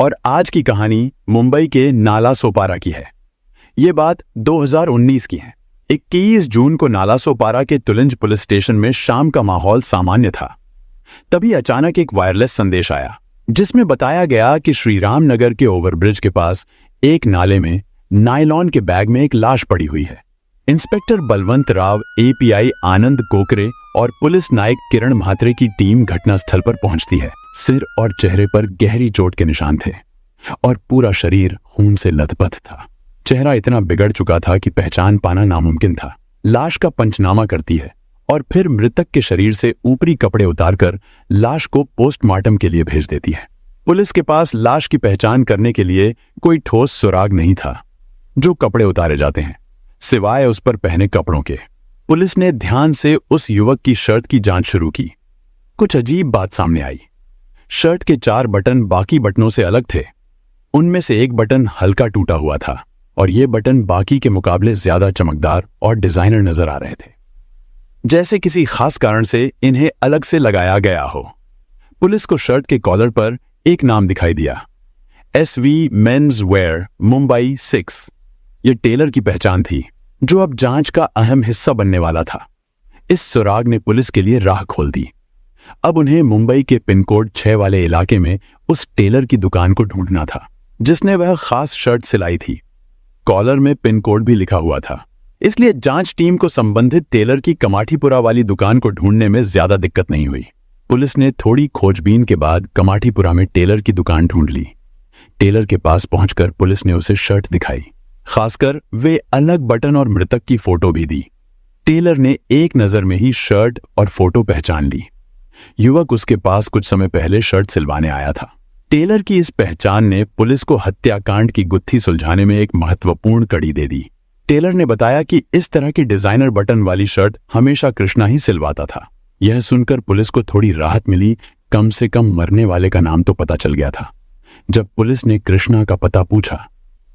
और आज की कहानी मुंबई के नाला सोपारा की है। ये बात 2019 की है। 21 जून को नाला सोपारा के तुलिंज पुलिस स्टेशन में शाम का माहौल सामान्य था। तभी अचानक एक वायरलेस संदेश आया जिसमें बताया गया कि श्रीराम नगर के ओवरब्रिज के पास एक नाले में नायलॉन के बैग में एक लाश पड़ी हुई है। इंस्पेक्टर बलवंत राव, एपीआई आनंद कोकरे और पुलिस नायक किरण म्हात्रे की टीम घटनास्थल पर पहुंचती है। सिर और चेहरे पर गहरी चोट के निशान थे और पूरा शरीर खून से लथपथ था। चेहरा इतना बिगड़ चुका था कि पहचान पाना नामुमकिन था। लाश का पंचनामा करती है और फिर मृतक के शरीर से ऊपरी कपड़े उतारकर लाश को पोस्टमार्टम के लिए भेज देती है। पुलिस के पास लाश की पहचान करने के लिए कोई ठोस सुराग नहीं था जो कपड़े उतारे जाते हैं, सिवाय उस पर पहने कपड़ों के। पुलिस ने ध्यान से उस युवक की शर्ट की जांच शुरू की। कुछ अजीब बात सामने आई। शर्ट के 4 बटन बाकी बटनों से अलग थे। उनमें से एक बटन हल्का टूटा हुआ था और ये बटन बाकी के मुकाबले ज्यादा चमकदार और डिजाइनर नजर आ रहे थे, जैसे किसी खास कारण से इन्हें अलग से लगाया गया हो। पुलिस को शर्ट के कॉलर पर एक नाम दिखाई दिया, SV मेन्स वेयर मुंबई 6। यह टेलर की पहचान थी जो अब जांच का अहम हिस्सा बनने वाला था। इस सुराग ने पुलिस के लिए राह खोल दी। अब उन्हें मुंबई के पिन कोड 6 वाले इलाके में उस टेलर की दुकान को ढूंढना था जिसने वह खास शर्ट सिलाई थी। कॉलर में पिन कोड भी लिखा हुआ था, इसलिए जांच टीम को संबंधित टेलर की कमाठीपुरा वाली दुकान को ढूंढने में ज्यादा दिक्कत नहीं हुई। पुलिस ने थोड़ी खोजबीन के बाद कमाठीपुरा में टेलर की दुकान ढूंढ ली। टेलर के पास पहुंचकर पुलिस ने उसे शर्ट दिखाई, खासकर वे अलग बटन और मृतक की फोटो भी दी। टेलर ने एक नजर में ही शर्ट और फोटो पहचान ली। युवक उसके पास कुछ समय पहले शर्ट सिलवाने आया था। टेलर की इस पहचान ने पुलिस को हत्याकांड की गुत्थी सुलझाने में एक महत्वपूर्ण कड़ी दे दी। टेलर ने बताया कि इस तरह की डिजाइनर बटन वाली शर्ट हमेशा कृष्णा ही सिलवाता था। यह सुनकर पुलिस को थोड़ी राहत मिली। कम से कम मरने वाले का नाम तो पता चल गया था। जब पुलिस ने कृष्णा का पता पूछा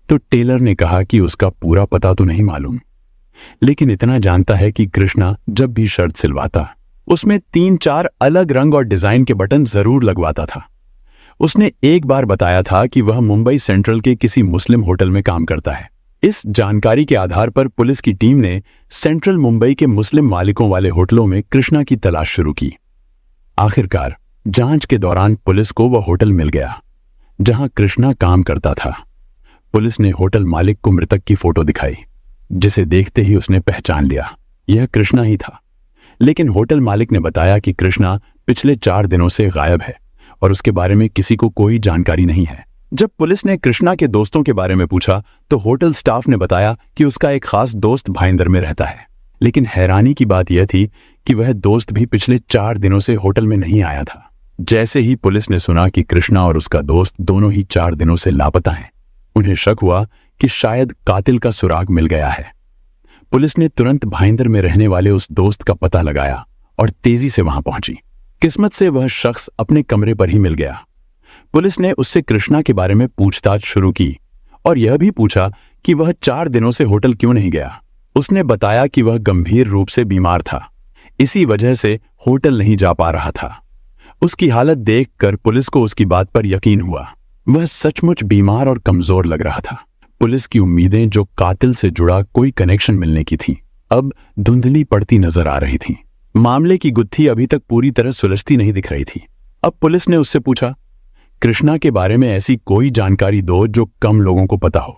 तो टेलर ने कहा कि उसका पूरा पता तो नहीं मालूम, लेकिन इतना जानता है कि कृष्णा जब भी शर्ट सिलवाता उसमें 3-4 अलग रंग और डिजाइन के बटन जरूर लगवाता था। उसने एक बार बताया था कि वह मुंबई सेंट्रल के किसी मुस्लिम होटल में काम करता है। इस जानकारी के आधार पर पुलिस की टीम ने सेंट्रल मुंबई के मुस्लिम मालिकों वाले होटलों में कृष्णा की तलाश शुरू की। आखिरकार जांच के दौरान पुलिस को वह होटल मिल गया जहां कृष्णा काम करता था। पुलिस ने होटल मालिक को मृतक की फोटो दिखाई, जिसे देखते ही उसने पहचान लिया यह कृष्णा ही था। लेकिन होटल मालिक ने बताया कि कृष्णा पिछले 4 दिनों से गायब है और उसके बारे में किसी को कोई जानकारी नहीं है। जब पुलिस ने कृष्णा के दोस्तों के बारे में पूछा तो होटल स्टाफ ने बताया कि उसका एक खास दोस्त भाईंदर में रहता है। लेकिन हैरानी की बात यह थी कि वह दोस्त भी पिछले 4 दिनों से होटल में नहीं आया था। जैसे ही पुलिस ने सुना कि कृष्णा और उसका दोस्त दोनों ही 4 दिनों से लापता हैं, उन्हें शक हुआ कि शायद कातिल का सुराग मिल गया है। पुलिस ने तुरंत भाईंदर में रहने वाले उस दोस्त का पता लगाया और तेजी से वहां पहुंची। किस्मत से वह शख्स अपने कमरे पर ही मिल गया। पुलिस ने उससे कृष्णा के बारे में पूछताछ शुरू की और यह भी पूछा कि वह 4 दिनों से होटल क्यों नहीं गया। उसने बताया कि वह गंभीर रूप से बीमार था, इसी वजह से होटल नहीं जा पा रहा था। उसकी हालत देखकर पुलिस को उसकी बात पर यकीन हुआ। वह सचमुच बीमार और कमजोर लग रहा था। पुलिस की उम्मीदें जो कातिल से जुड़ा कोई कनेक्शन मिलने की थी, अब धुंधली पड़ती नजर आ रही थी। मामले की गुत्थी अभी तक पूरी तरह सुलझती नहीं दिख रही थी। अब पुलिस ने उससे पूछा, कृष्णा के बारे में ऐसी कोई जानकारी दो जो कम लोगों को पता हो।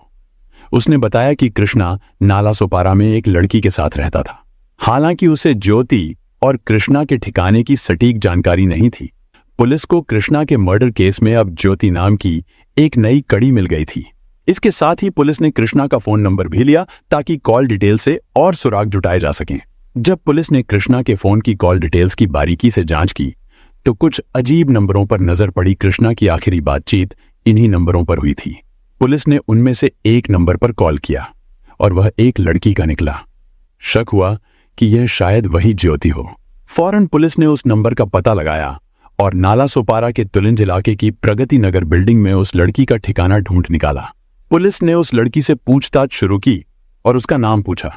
उसने बताया कि कृष्णा नाला सोपारा में एक लड़की के साथ रहता था। हालांकि उसे ज्योति और कृष्णा के ठिकाने की सटीक जानकारी नहीं थी। पुलिस को कृष्णा के मर्डर केस में अब ज्योति नाम की एक नई कड़ी मिल गई थी। इसके साथ ही पुलिस ने कृष्णा का फोन नंबर भी लिया ताकि कॉल डिटेल से और सुराग जुटाए जा सकें। जब पुलिस ने कृष्णा के फोन की कॉल डिटेल्स की बारीकी से जांच की तो कुछ अजीब नंबरों पर नजर पड़ी। कृष्णा की आखिरी बातचीत इन्हीं नंबरों पर हुई थी। पुलिस ने उनमें से एक नंबर पर कॉल किया और वह एक लड़की का निकला। शक हुआ कि यह शायद वही ज्योति हो। फौरन पुलिस ने उस नंबर का पता लगाया और नाला सोपारा के तुलिंज इलाके की प्रगति नगर बिल्डिंग में उस लड़की का ठिकाना ढूंढ निकाला। पुलिस ने उस लड़की से पूछताछ शुरू की और उसका नाम पूछा।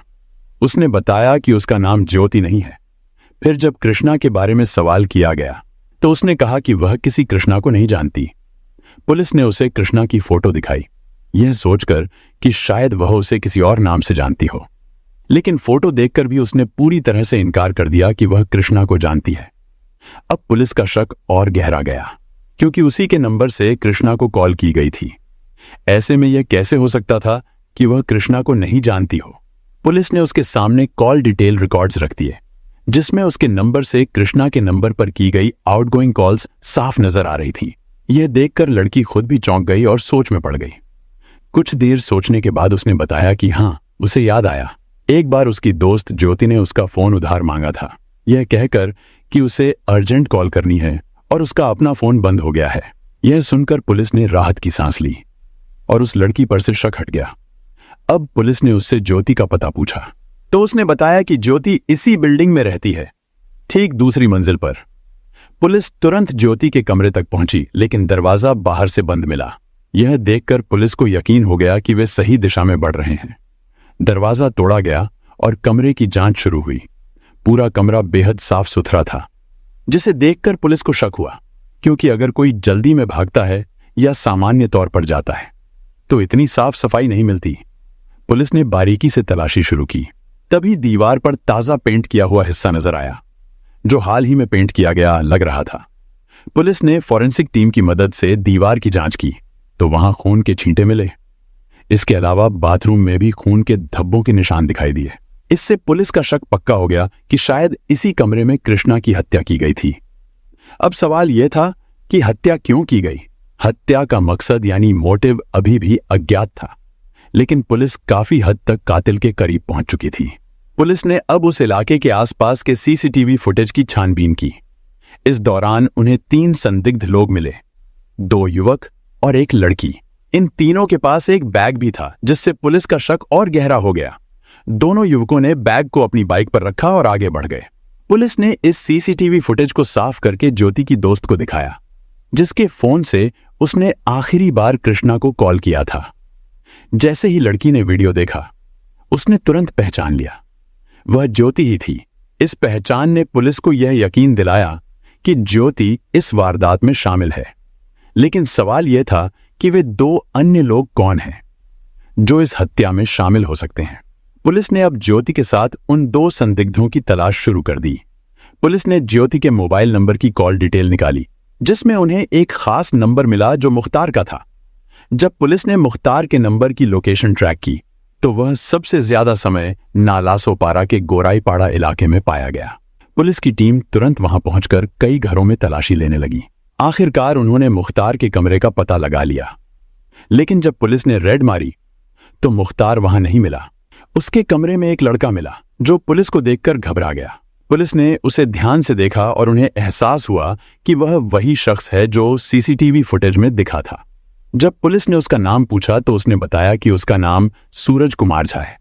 उसने बताया कि उसका नाम ज्योति नहीं है। फिर जब कृष्णा के बारे में सवाल किया गया तो उसने कहा कि वह किसी कृष्णा को नहीं जानती। पुलिस ने उसे कृष्णा की फोटो दिखाई, यह सोचकर कि शायद वह उसे किसी और नाम से जानती हो, लेकिन फोटो देखकर भी उसने पूरी तरह से इनकार कर दिया कि वह कृष्णा को जानती है। अब पुलिस का शक और गहरा गया, क्योंकि उसी के नंबर से कृष्णा को कॉल की गई थी। ऐसे में यह कैसे हो सकता था कि वह कृष्णा को नहीं जानती हो। पुलिस ने उसके सामने कॉल डिटेल रिकॉर्ड्स रख दिए, जिसमें उसके नंबर से कृष्णा के नंबर पर की गई आउटगोइंग कॉल्स साफ नजर आ रही थी। यह देखकर लड़की खुद भी चौंक गई और सोच में पड़ गई। कुछ देर सोचने के बाद उसने बताया कि हाँ, उसे याद आया, एक बार उसकी दोस्त ज्योति ने उसका फोन उधार मांगा था, यह कहकर कि उसे अर्जेंट कॉल करनी है और उसका अपना फोन बंद हो गया है। यह सुनकर पुलिस ने राहत की सांस ली और उस लड़की पर से शक हट गया। अब पुलिस ने उससे ज्योति का पता पूछा तो उसने बताया कि ज्योति इसी बिल्डिंग में रहती है, ठीक दूसरी मंजिल पर। पुलिस तुरंत ज्योति के कमरे तक पहुंची, लेकिन दरवाजा बाहर से बंद मिला। यह देखकर पुलिस को यकीन हो गया कि वे सही दिशा में बढ़ रहे हैं। दरवाजा तोड़ा गया और कमरे की जांच शुरू हुई। पूरा कमरा बेहद साफ सुथरा था, जिसे देखकर पुलिस को शक हुआ, क्योंकि अगर कोई जल्दी में भागता है या सामान्य तौर पर जाता है तो इतनी साफ सफाई नहीं मिलती। पुलिस ने बारीकी से तलाशी शुरू की। तभी दीवार पर ताजा पेंट किया हुआ हिस्सा नजर आया, जो हाल ही में पेंट किया गया लग रहा था। पुलिस ने फॉरेंसिक टीम की मदद से दीवार की जांच की तो वहां खून के छींटे मिले। इसके अलावा बाथरूम में भी खून के धब्बों के निशान दिखाई दिए। इससे पुलिस का शक पक्का हो गया कि शायद इसी कमरे में कृष्णा की हत्या की गई थी। अब सवाल यह था कि हत्या क्यों की गई। हत्या का मकसद यानी मोटिव अभी भी अज्ञात था, लेकिन पुलिस काफी हद तक कातिल के करीब पहुंच चुकी थी। पुलिस ने अब उस इलाके के आसपास के सीसीटीवी फुटेज की छानबीन की। इस दौरान उन्हें 3 संदिग्ध लोग मिले, 2 युवक और एक लड़की। इन तीनों के पास एक बैग भी था, जिससे पुलिस का शक और गहरा हो गया। दोनों युवकों ने बैग को अपनी बाइक पर रखा और आगे बढ़ गए। पुलिस ने इस सीसीटीवी फुटेज को साफ करके ज्योति की दोस्त को दिखाया, जिसके फोन से उसने आखिरी बार कृष्णा को कॉल किया था। जैसे ही लड़की ने वीडियो देखा, उसने तुरंत पहचान लिया, वह ज्योति ही थी। इस पहचान ने पुलिस को यह यकीन दिलाया कि ज्योति इस वारदात में शामिल है। लेकिन सवाल यह था कि वे 2 अन्य लोग कौन हैं जो इस हत्या में शामिल हो सकते हैं। पुलिस ने अब ज्योति के साथ उन 2 संदिग्धों की तलाश शुरू कर दी। पुलिस ने ज्योति के मोबाइल नंबर की कॉल डिटेल निकाली, जिसमें उन्हें एक खास नंबर मिला जो मुख्तार का था। जब पुलिस ने मुख्तार के नंबर की लोकेशन ट्रैक की तो वह सबसे ज्यादा समय नालासोपारा के गोराईपाड़ा इलाके में पाया गया। पुलिस की टीम तुरंत वहां पहुंचकर कई घरों में तलाशी लेने लगी। आखिरकार उन्होंने मुख्तार के कमरे का पता लगा लिया, लेकिन जब पुलिस ने रेड मारी तो मुख्तार वहां नहीं मिला। उसके कमरे में एक लड़का मिला जो पुलिस को देखकर घबरा गया। पुलिस ने उसे ध्यान से देखा और उन्हें एहसास हुआ कि वह वही शख्स है जो सीसीटीवी फुटेज में दिखा था। जब पुलिस ने उसका नाम पूछा तो उसने बताया कि उसका नाम सूरज कुमार झा है।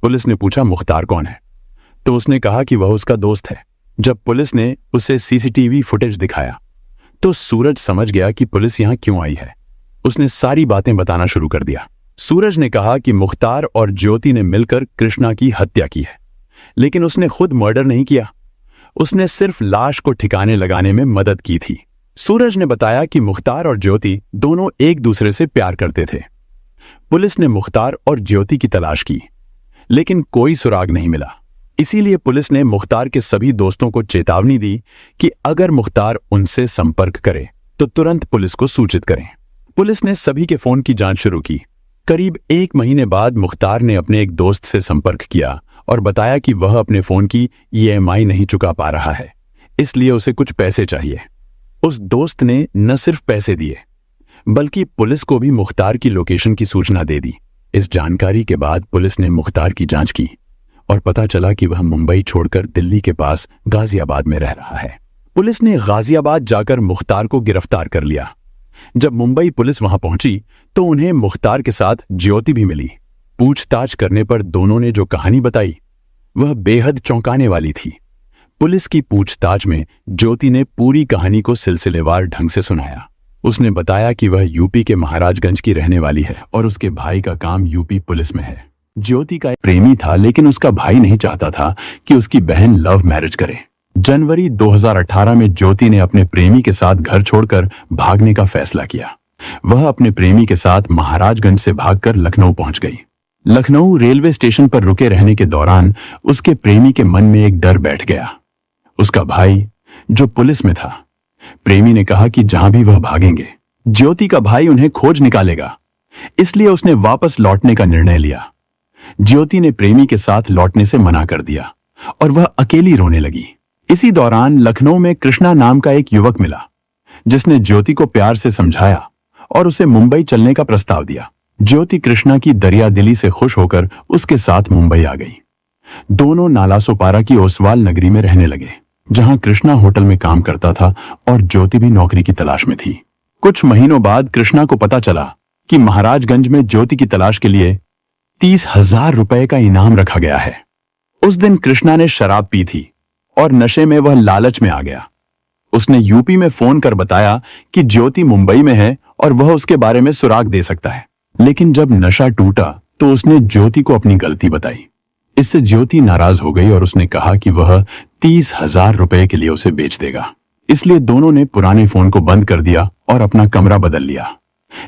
पुलिस ने पूछा मुख्तार कौन है, तो उसने कहा कि वह उसका दोस्त है। जब पुलिस ने उसे सीसीटीवी फुटेज दिखाया तो सूरज समझ गया कि पुलिस यहां क्यों आई है। उसने सारी बातें बताना शुरू कर दिया। सूरज ने कहा कि मुख्तार और ज्योति ने मिलकर कृष्णा की हत्या की है, लेकिन उसने खुद मर्डर नहीं किया। उसने सिर्फ लाश को ठिकाने लगाने में मदद की थी। सूरज ने बताया कि मुख्तार और ज्योति दोनों एक दूसरे से प्यार करते थे। पुलिस ने मुख्तार और ज्योति की तलाश की, लेकिन कोई सुराग नहीं मिला। इसीलिए पुलिस ने मुख्तार के सभी दोस्तों को चेतावनी दी कि अगर मुख्तार उनसे संपर्क करे तो तुरंत पुलिस को सूचित करें। पुलिस ने सभी के फोन की जांच शुरू की। करीब 1 महीने बाद मुख्तार ने अपने एक दोस्त से संपर्क किया और बताया कि वह अपने फोन की EMI नहीं चुका पा रहा है, इसलिए उसे कुछ पैसे चाहिए। उस दोस्त ने न सिर्फ पैसे दिए, बल्कि पुलिस को भी मुख्तार की लोकेशन की सूचना दे दी। इस जानकारी के बाद पुलिस ने मुख्तार की जांच की और पता चला कि वह मुंबई छोड़कर दिल्ली के पास गाजियाबाद में रह रहा है। पुलिस ने गाजियाबाद जाकर मुख्तार को गिरफ्तार कर लिया। जब मुंबई पुलिस वहां पहुंची तो उन्हें मुख्तार के साथ ज्योति भी मिली। पूछताछ करने पर दोनों ने जो कहानी बताई वह बेहद चौंकाने वाली थी। पुलिस की पूछताछ में ज्योति ने पूरी कहानी को सिलसिलेवार ढंग से सुनाया। उसने बताया कि वह यूपी के महाराजगंज की रहने वाली है और उसके भाई का काम यूपी पुलिस में है। ज्योति का एक प्रेमी था, लेकिन उसका भाई नहीं चाहता था कि उसकी बहन लव मैरिज करे। जनवरी 2018 में ज्योति ने अपने प्रेमी के साथ घर छोड़कर भागने का फैसला किया। वह अपने प्रेमी के साथ महाराजगंज से भागकर लखनऊ पहुंच गई। लखनऊ रेलवे स्टेशन पर रुके रहने के दौरान उसके प्रेमी के मन में एक डर बैठ गया। उसका भाई जो पुलिस में था, प्रेमी ने कहा कि जहां भी वह भागेंगे ज्योति का भाई उन्हें खोज निकालेगा, इसलिए उसने वापस लौटने का निर्णय लिया। ज्योति ने प्रेमी के साथ लौटने से मना कर दिया और वह अकेली रोने लगी। इसी दौरान लखनऊ में कृष्णा नाम का एक युवक मिला, जिसने ज्योति को प्यार से समझाया और उसे मुंबई चलने का प्रस्ताव दिया। ज्योति कृष्णा की दरियादिली से खुश होकर उसके साथ मुंबई आ गई। दोनों नालासोपारा की ओसवाल नगरी में रहने लगे, जहां कृष्णा होटल में काम करता था और ज्योति भी नौकरी की तलाश में थी। कुछ महीनों बाद कृष्णा को पता चला कि महाराजगंज में ज्योति की तलाश के लिए 30,000 रुपए का इनाम रखा गया है। उस दिन कृष्णा ने शराब पी थी और नशे में वह लालच में आ गया। उसने यूपी में फोन कर बताया कि ज्योति मुंबई में है और वह उसके बारे में सुराग दे सकता है। लेकिन जब नशा टूटा तो उसने ज्योति को अपनी गलती बताई। इससे ज्योति नाराज हो गई और उसने कहा कि वह 30,000 रुपए के लिए उसे बेच देगा। इसलिए दोनों ने पुराने फोन को बंद कर दिया और अपना कमरा बदल लिया।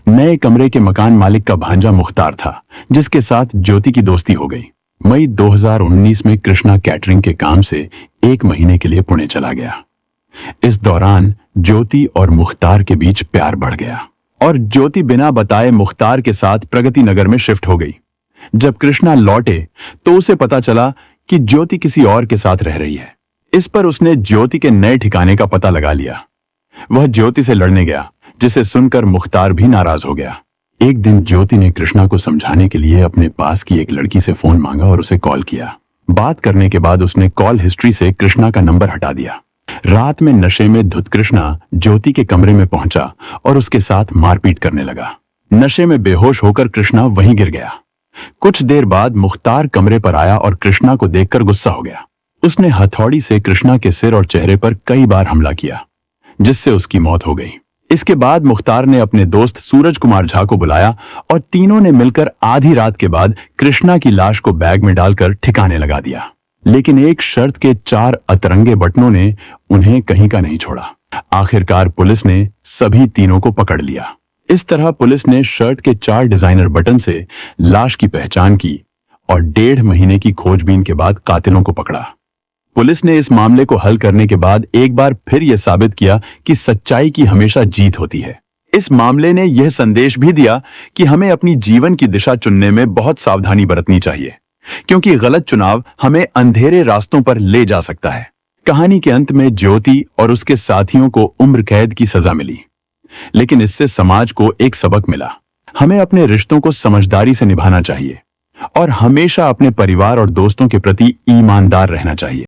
नए कमरे के मकान मालिक का भांजा मुख्तार था, जिसके साथ ज्योति की दोस्ती हो गई। मई 2019 में कृष्णा कैटरिंग के काम से 1 महीने के लिए पुणे चला गया। इस दौरान ज्योति और मुख्तार के बीच प्यार बढ़ गया और ज्योति बिना बताए मुख्तार के साथ प्रगति नगर में शिफ्ट हो गई। जब कृष्णा लौटे तो उसे पता चला कि ज्योति किसी और के साथ रह रही है। इस पर उसने ज्योति के नए ठिकाने का पता लगा लिया। वह ज्योति से लड़ने गया, जिसे सुनकर मुख्तार भी नाराज हो गया। एक दिन ज्योति ने कृष्णा को समझाने के लिए अपने पास की एक लड़की से फोन मांगा और उसे कॉल किया। बात करने के बाद उसने कॉल हिस्ट्री से कृष्णा का नंबर हटा दिया। रात में नशे में धुत कृष्णा ज्योति के कमरे में पहुंचा और उसके साथ मारपीट करने लगा। नशे में बेहोश होकर कृष्णा वहीं गिर गया। कुछ देर बाद मुख्तार कमरे पर आया और कृष्णा को देखकर गुस्सा हो गया। उसने हथौड़ी से कृष्णा के सिर और चेहरे पर कई बार हमला किया, जिससे उसकी मौत हो गई। इसके बाद मुख्तार ने अपने दोस्त सूरज कुमार झा को बुलाया और तीनों ने मिलकर आधी रात के बाद कृष्णा की लाश को बैग में डालकर ठिकाने लगा दिया। लेकिन एक शर्त के 4 अतरंगे बटनों ने उन्हें कहीं का नहीं छोड़ा। आखिरकार पुलिस ने सभी तीनों को पकड़ लिया। इस तरह पुलिस ने शर्ट के 4 डिजाइनर बटन से लाश की पहचान की और 1.5 महीने की खोजबीन के बाद कातिलों को पकड़ा। पुलिस ने इस मामले को हल करने के बाद एक बार फिर यह साबित किया कि सच्चाई की हमेशा जीत होती है। इस मामले ने यह संदेश भी दिया कि हमें अपनी जीवन की दिशा चुनने में बहुत सावधानी बरतनी चाहिए, क्योंकि गलत चुनाव हमें अंधेरे रास्तों पर ले जा सकता है। कहानी के अंत में ज्योति और उसके साथियों को उम्र कैद की सजा मिली, लेकिन इससे समाज को एक सबक मिला। हमें अपने रिश्तों को समझदारी से निभाना चाहिए और हमेशा अपने परिवार और दोस्तों के प्रति ईमानदार रहना चाहिए।